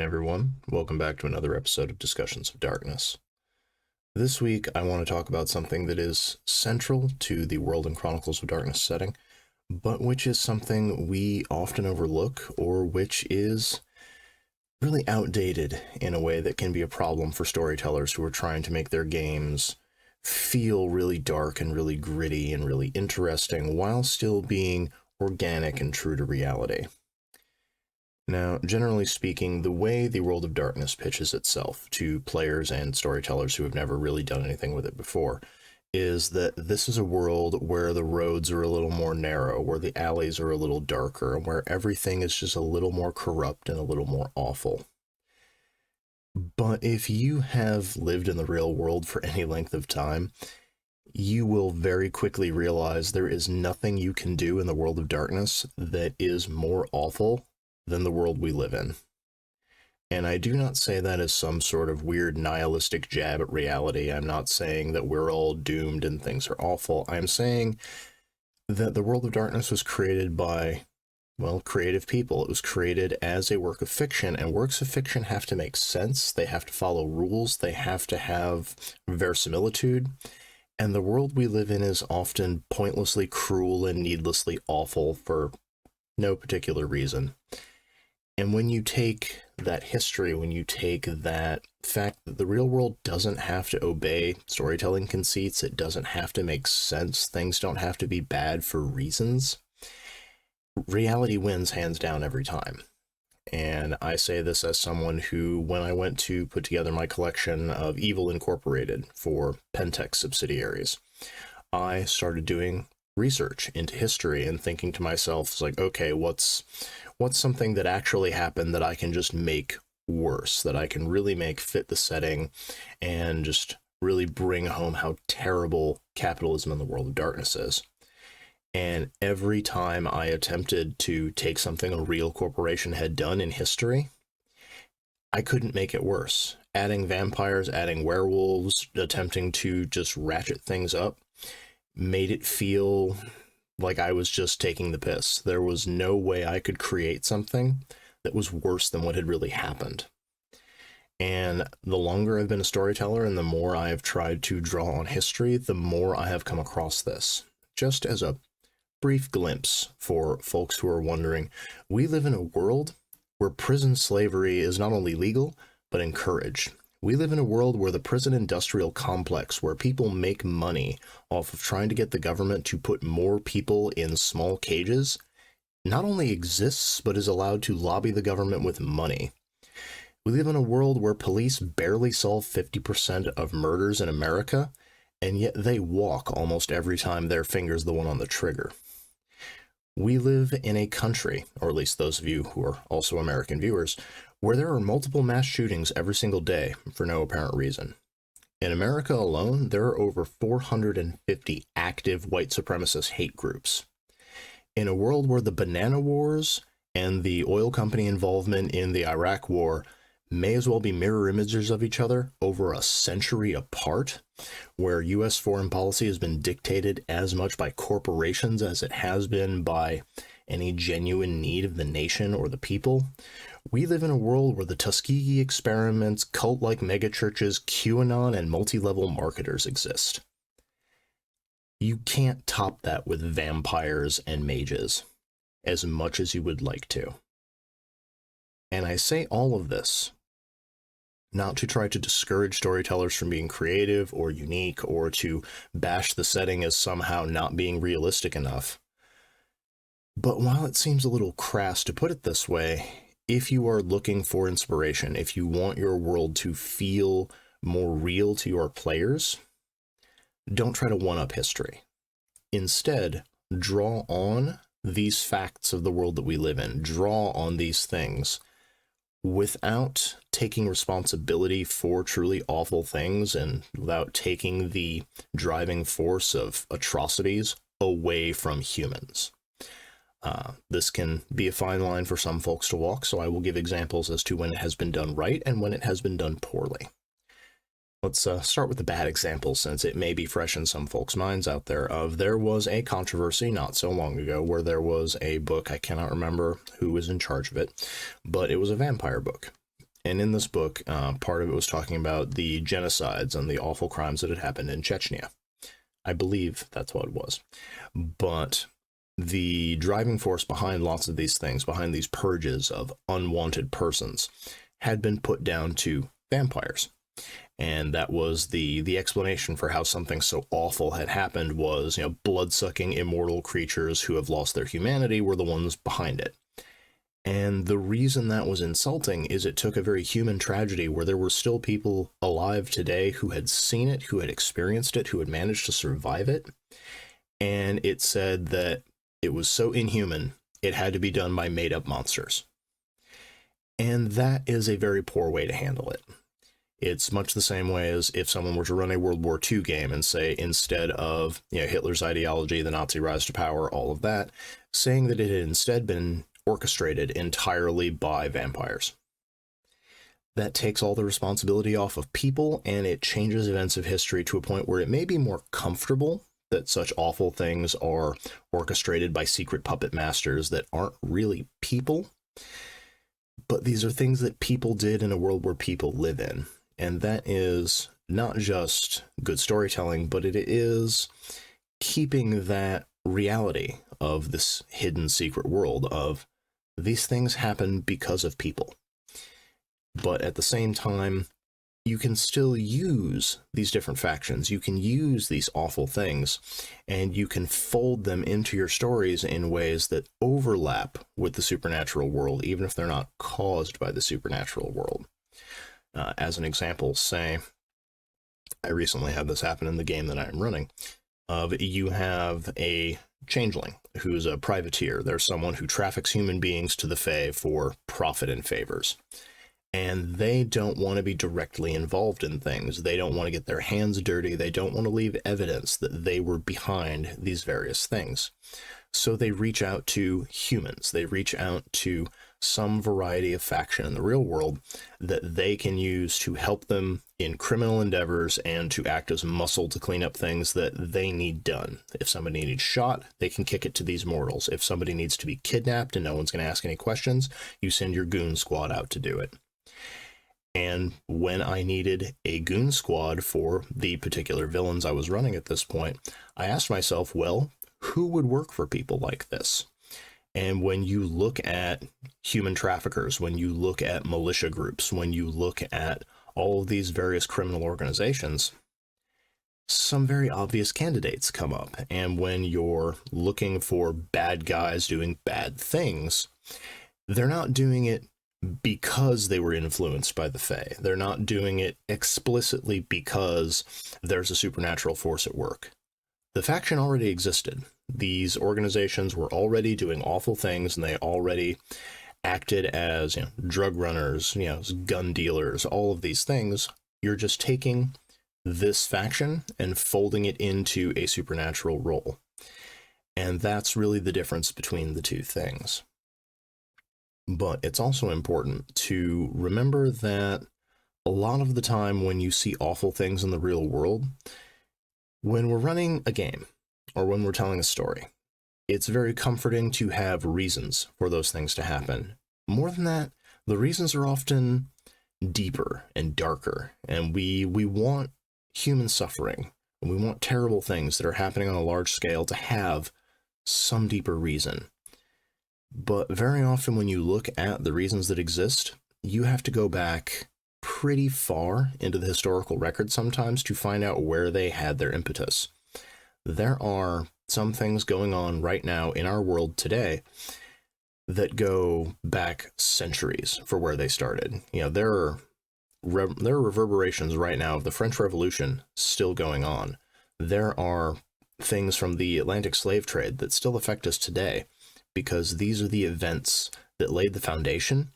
again, everyone. Welcome back to another episode of Discussions of Darkness. This week, I want to talk about something that is central to the World and Chronicles of Darkness setting, but which is something we often overlook, or which is really outdated in a way that can be a problem for storytellers who are trying to make their games feel really dark and really gritty and really interesting while still being organic and true to reality. Now, generally speaking, the way the World of Darkness pitches itself to players and storytellers who have never really done anything with it before is that this is a world where the roads are a little more narrow, where the alleys are a little darker, and where everything is just a little more corrupt and a little more awful. But if you have lived in the real world for any length of time, you will very quickly realize there is nothing you can do in the World of Darkness that is more awful than the world we live in. And I do not say that as some sort of weird nihilistic jab at reality. I'm not saying that we're all doomed and things are awful. I'm saying that the World of Darkness was created by, well, creative people. It was created as a work of fiction, and works of fiction have to make sense. They have to follow rules. They have to have verisimilitude. And the world we live in is often pointlessly cruel and needlessly awful for no particular reason. And when you take that history, when you take that fact that the real world doesn't have to obey storytelling conceits, it doesn't have to make sense, things don't have to be bad for reasons, reality wins hands down every time. And I say this as someone who, when I went to put together my collection of Evil Incorporated for Pentex subsidiaries, I started doing research into history and thinking to myself, it's like, okay, what's something that actually happened that I can just make worse, that I can really make fit the setting and just really bring home how terrible capitalism in the World of Darkness is. And every time I attempted to take something a real corporation had done in history, I couldn't make it worse. Adding vampires, adding werewolves, attempting to just ratchet things up made it feel like I was just taking the piss. There was no way I could create something that was worse than what had really happened. And the longer I've been a storyteller and the more I have tried to draw on history, the more I have come across this. Just as a brief glimpse for folks who are wondering, we live in a world where prison slavery is not only legal, but encouraged. We live in a world where the prison industrial complex, where people make money off of trying to get the government to put more people in small cages, not only exists, but is allowed to lobby the government with money. We live in a world where police barely solve 50% of murders in America, and yet they walk almost every time their finger's the one on the trigger. We live in a country, or at least those of you who are also American viewers, where there are multiple mass shootings every single day for no apparent reason. In America alone, there are over 450 active white supremacist hate groups. In a world where the banana wars and the oil company involvement in the Iraq war may as well be mirror images of each other over a century apart, where U.S. foreign policy has been dictated as much by corporations as it has been by any genuine need of the nation or the people, we live in a world where the Tuskegee experiments, cult-like megachurches, QAnon, and multi-level marketers exist. You can't top that with vampires and mages, as much as you would like to. And I say all of this not to try to discourage storytellers from being creative or unique, or to bash the setting as somehow not being realistic enough. But while it seems a little crass to put it this way, if you are looking for inspiration, if you want your world to feel more real to your players, don't try to one-up history. Instead, draw on these facts of the world that we live in. Draw on these things without taking responsibility for truly awful things and without taking the driving force of atrocities away from humans. This can be a fine line for some folks to walk, so I will give examples as to when it has been done right and when it has been done poorly. Let's start with the bad example, since it may be fresh in some folks' minds out there. There was a controversy not so long ago where there was a book, I cannot remember who was in charge of it, but it was a vampire book. And in this book, part of it was talking about the genocides and the awful crimes that had happened in Chechnya. I believe that's what it was. But the driving force behind lots of these things, behind these purges of unwanted persons, had been put down to vampires. And that was the explanation for how something so awful had happened was, blood-sucking immortal creatures who have lost their humanity were the ones behind it. And the reason that was insulting is it took a very human tragedy where there were still people alive today who had seen it, who had experienced it, who had managed to survive it. And it said that it was so inhuman, it had to be done by made-up monsters. And that is a very poor way to handle it. It's much the same way as if someone were to run a World War II game and say, instead of Hitler's ideology, the Nazi rise to power, all of that, saying that it had instead been orchestrated entirely by vampires. That takes all the responsibility off of people, and it changes events of history to a point where it may be more comfortable that such awful things are orchestrated by secret puppet masters that aren't really people. But these are things that people did in a world where people live in. And that is not just good storytelling, but it is keeping that reality of this hidden secret world of these things happen because of people. But at the same time, you can still use these different factions. You can use these awful things, and you can fold them into your stories in ways that overlap with the supernatural world, even if they're not caused by the supernatural world. As an example, say, I recently had this happen in the game that I'm running, you have a changeling who's a privateer. There's someone who traffics human beings to the Fae for profit and favors. And they don't want to be directly involved in things. They don't want to get their hands dirty. They don't want to leave evidence that they were behind these various things. So they reach out to humans. They reach out to some variety of faction in the real world that they can use to help them in criminal endeavors and to act as muscle to clean up things that they need done. If somebody needs shot, they can kick it to these mortals. If somebody needs to be kidnapped and no one's going to ask any questions, you send your goon squad out to do it. And when I needed a goon squad for the particular villains I was running at this point, I asked myself, well, who would work for people like this? And when you look at human traffickers, when you look at militia groups, when you look at all of these various criminal organizations, some very obvious candidates come up. And when you're looking for bad guys doing bad things, they're not doing it because they were influenced by the Fae. They're not doing it explicitly because there's a supernatural force at work. The faction already existed. These organizations were already doing awful things, and they already acted as drug runners, gun dealers, all of these things. You're just taking this faction and folding it into a supernatural role. And that's really the difference between the two things. But it's also important to remember that a lot of the time when you see awful things in the real world, when we're running a game or when we're telling a story, it's very comforting to have reasons for those things to happen. More than that, the reasons are often deeper and darker, and we want human suffering, and we want terrible things that are happening on a large scale to have some deeper reason. But very often when you look at the reasons that exist, you have to go back pretty far into the historical record sometimes to find out where they had their impetus. There are some things going on right now in our world today that go back centuries for where they started. There are reverberations right now of the French Revolution still going on. There are things from the Atlantic slave trade that still affect us today, because these are the events that laid the foundation,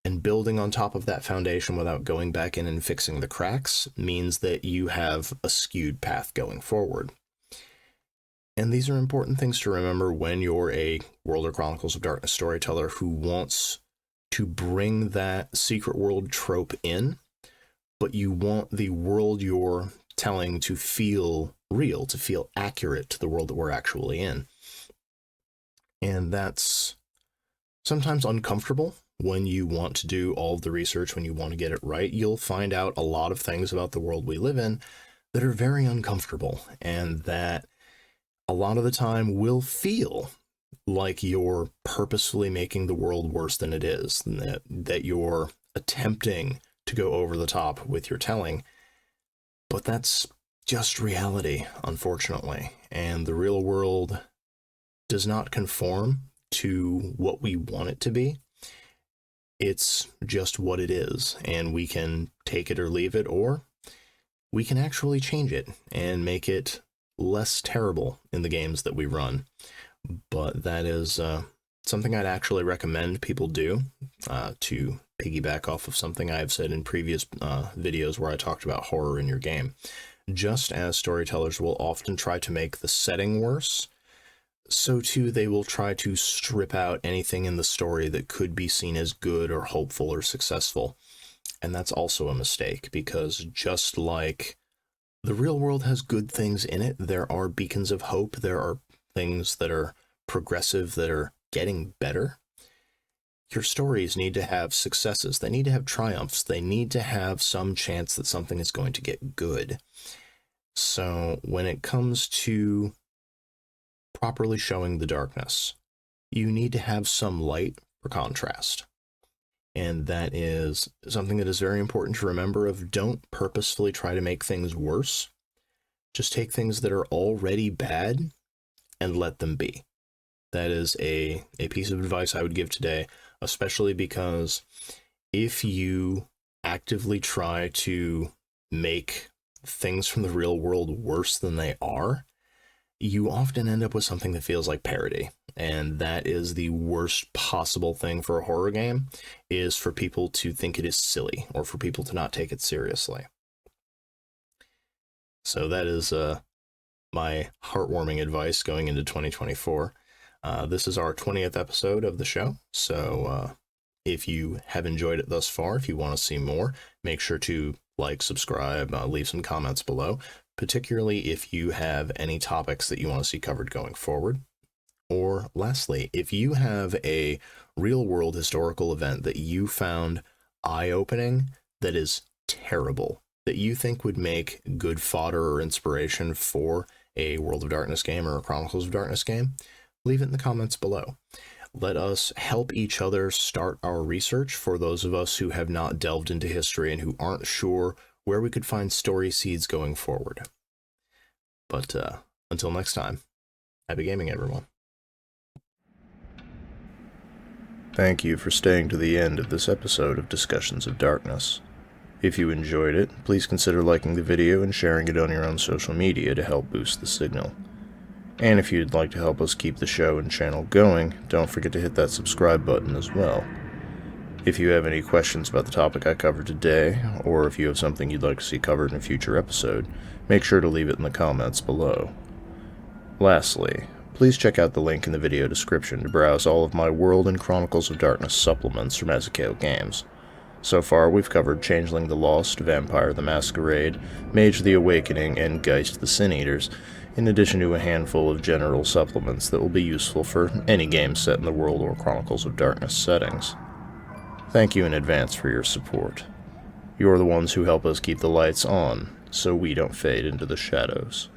and building on top of that foundation without going back in and fixing the cracks means that you have a skewed path going forward. And these are important things to remember when you're a World or Chronicles of Darkness storyteller who wants to bring that secret world trope in, but you want the world you're telling to feel real, to feel accurate to the world that we're actually in. And that's sometimes uncomfortable when you want to do all of the research, when you want to get it right, you'll find out a lot of things about the world we live in that are very uncomfortable, and that a lot of the time will feel like you're purposefully making the world worse than it is, and that you're attempting to go over the top with your telling. But that's just reality, unfortunately. And the real world does not conform to what we want it to be. It's just what it is, and we can take it or leave it, or we can actually change it and make it less terrible in the games that we run. But that is something I'd actually recommend people do, to piggyback off of something I've said in previous videos where I talked about horror in your game. Just as storytellers will often try to make the setting worse, so too they will try to strip out anything in the story that could be seen as good or hopeful or successful. And that's also a mistake, because just like the real world has good things in it, there are beacons of hope, there are things that are progressive, that are getting better. Your stories need to have successes, they need to have triumphs, they need to have some chance that something is going to get good. So when it comes to properly showing the darkness, you need to have some light for contrast. And that is something that is very important to remember. Don't purposefully try to make things worse. Just take things that are already bad and let them be. That is a piece of advice I would give today, especially because if you actively try to make things from the real world worse than they are, you often end up with something that feels like parody. And that is the worst possible thing for a horror game, is for people to think it is silly, or for people to not take it seriously. So that is my heartwarming advice going into 2024. This is our 20th episode of the show, so if you have enjoyed it thus far, if you want to see more, make sure to like, subscribe, leave some comments below, particularly if you have any topics that you want to see covered going forward. Or lastly, if you have a real-world historical event that you found eye-opening that is terrible, that you think would make good fodder or inspiration for a World of Darkness game or a Chronicles of Darkness game, leave it in the comments below. Let us help each other start our research for those of us who have not delved into history and who aren't sure where we could find story seeds going forward. But until next time, happy gaming, everyone. Thank you for staying to the end of this episode of Discussions of Darkness. If you enjoyed it, please consider liking the video and sharing it on your own social media to help boost the signal. And if you'd like to help us keep the show and channel going, don't forget to hit that subscribe button as well. If you have any questions about the topic I covered today, or if you have something you'd like to see covered in a future episode, make sure to leave it in the comments below. Lastly, please check out the link in the video description to browse all of my World and Chronicles of Darkness supplements from Azukail Games. So far, we've covered Changeling the Lost, Vampire the Masquerade, Mage the Awakening, and Geist the Sin Eaters, in addition to a handful of general supplements that will be useful for any game set in the World or Chronicles of Darkness settings. Thank you in advance for your support. You're the ones who help us keep the lights on, so we don't fade into the shadows.